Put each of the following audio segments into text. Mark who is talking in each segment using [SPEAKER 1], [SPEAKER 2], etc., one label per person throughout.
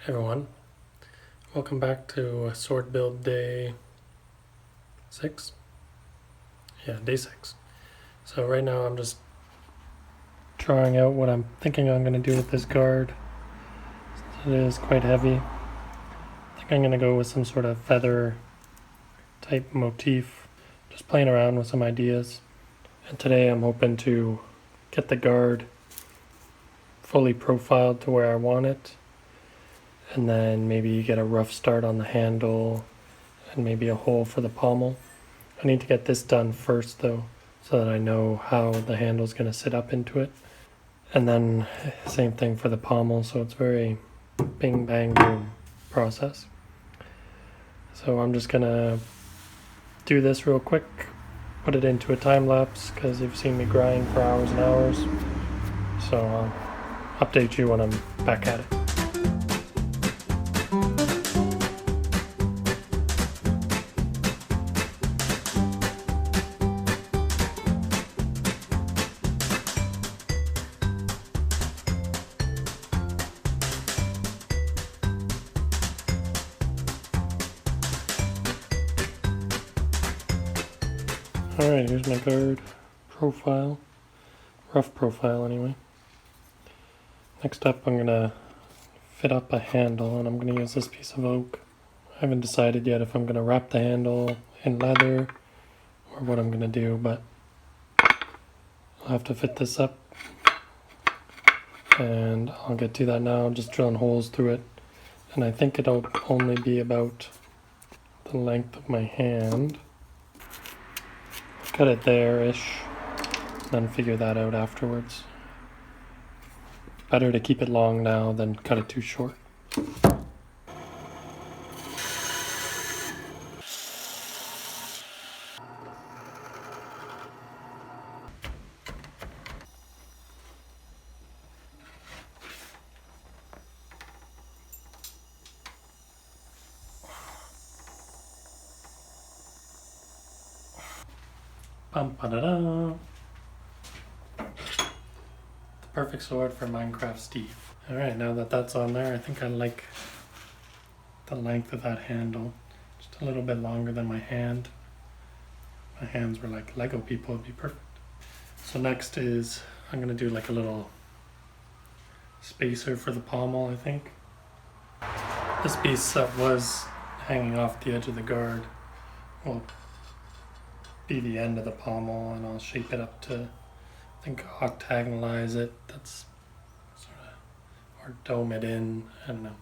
[SPEAKER 1] Hey everyone, welcome back to sword build day 6. Yeah, day 6. So right now I'm just drawing out what I'm thinking I'm going to do with this guard. It is quite heavy. I think I'm going to go with some sort of feather type motif, just playing around with some ideas. And today I'm hoping to get the guard fully profiled to where I want it, and then maybe get a rough start on the handle and maybe a hole for the pommel. I need to get this done first though, so that I know how the handle is going to sit up into it. And then same thing for the pommel, so it's very bing bang boom process. So I'm just going to do this real quick, put it into a time lapse because you've seen me grind for hours and hours. So I'll update you when I'm back at it. Alright, here's my guard profile, rough profile anyway. Next up I'm going to fit up a handle, and I'm going to use this piece of oak. I haven't decided yet if I'm going to wrap the handle in leather or what I'm going to do, but I'll have to fit this up, and I'll get to that now. I'm just drilling holes through it, and I think it'll only be about the length of my hand. Cut it there-ish, then figure that out afterwards. Better to keep it long now than cut it too short. Bum-ba-da-da. The perfect sword for Minecraft Steve. Alright, now that that's on there, I think I like the length of that handle. Just a little bit longer than my hand. My hands were like Lego people, it'd be perfect. So next is, I'm going to do like a little spacer for the pommel, I think. This piece that was hanging off the edge of the guard will be the end of the pommel, and I'll shape it up to, I think, octagonalize it. That's sort of, or dome it in. I don't know.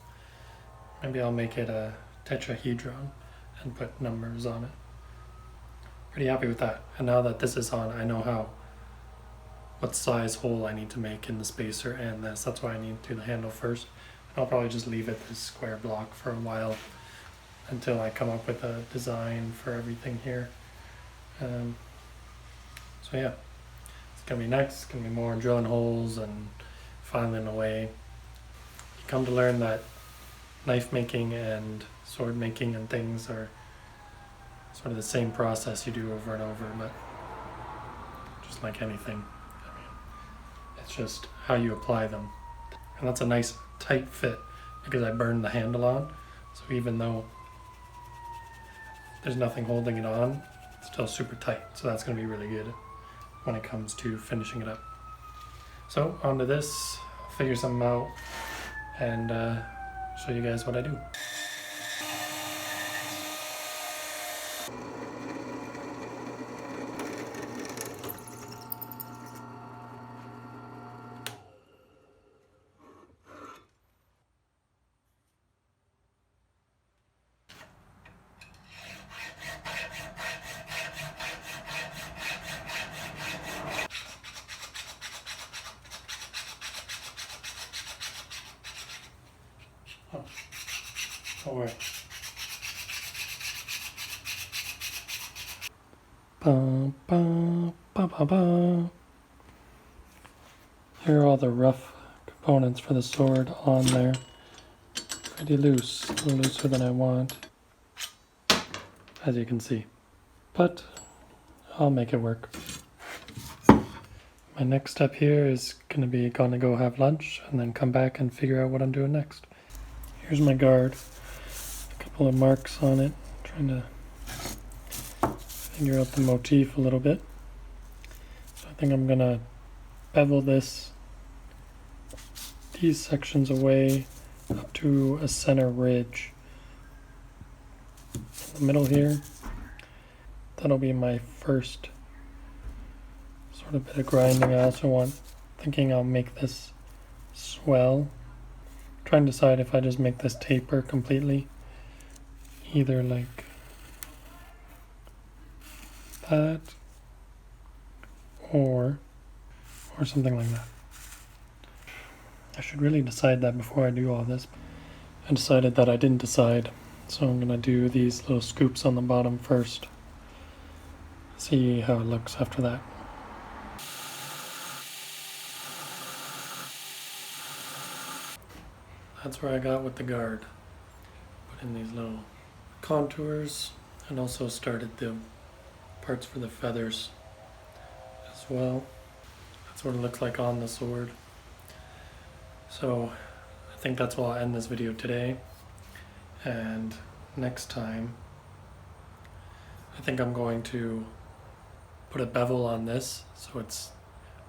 [SPEAKER 1] Maybe I'll make it a tetrahedron and put numbers on it. Pretty happy with that. And now that this is on, I know what size hole I need to make in the spacer and this. That's why I need to do the handle first. I'll probably just leave it this square block for a while until I come up with a design for everything here. So yeah, it's gonna be next. It's gonna be more drilling holes and filing away. You come to learn that knife making and sword making and things are sort of the same process you do over and over, but just like anything, I mean, it's just how you apply them. And that's a nice tight fit because I burned the handle on, so even though there's nothing holding it on, it's still super tight, so that's going to be really good when it comes to finishing it up. So onto this, I'll figure something out and show you guys what I do. Oh, don't worry. Ba, ba, ba, ba, ba. Here are all the rough components for the sword on there. Pretty loose, a little looser than I want, as you can see. But I'll make it work. My next step here is gonna go have lunch and then come back and figure out what I'm doing next. here's my guard. A couple of marks on it, trying to figure out the motif a little bit. So I think I'm gonna bevel these sections away up to a center ridge in the middle here. That'll be my first sort of bit of grinding. I also thinking I'll make this swell. Trying to decide if I just make this taper completely, either like that or something like that. I should really decide that before I do all this. I decided that I didn't decide, so I'm gonna do these little scoops on the bottom first. See how it looks after that. That's where I got with the guard. Put in these little contours and also started the parts for the feathers as well. That's what it looks like on the sword. So I think that's where I'll end this video today. And next time, I think I'm going to put a bevel on this so it's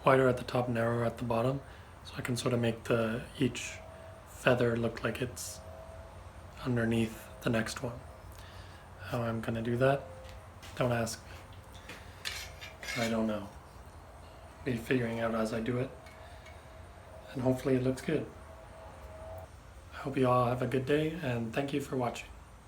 [SPEAKER 1] wider at the top, narrower at the bottom, so I can sort of make each feather look like it's underneath the next one. How I'm gonna do that, don't ask me. I don't know. Be figuring out as I do it, and hopefully it looks good. I hope you all have a good day, and thank you for watching.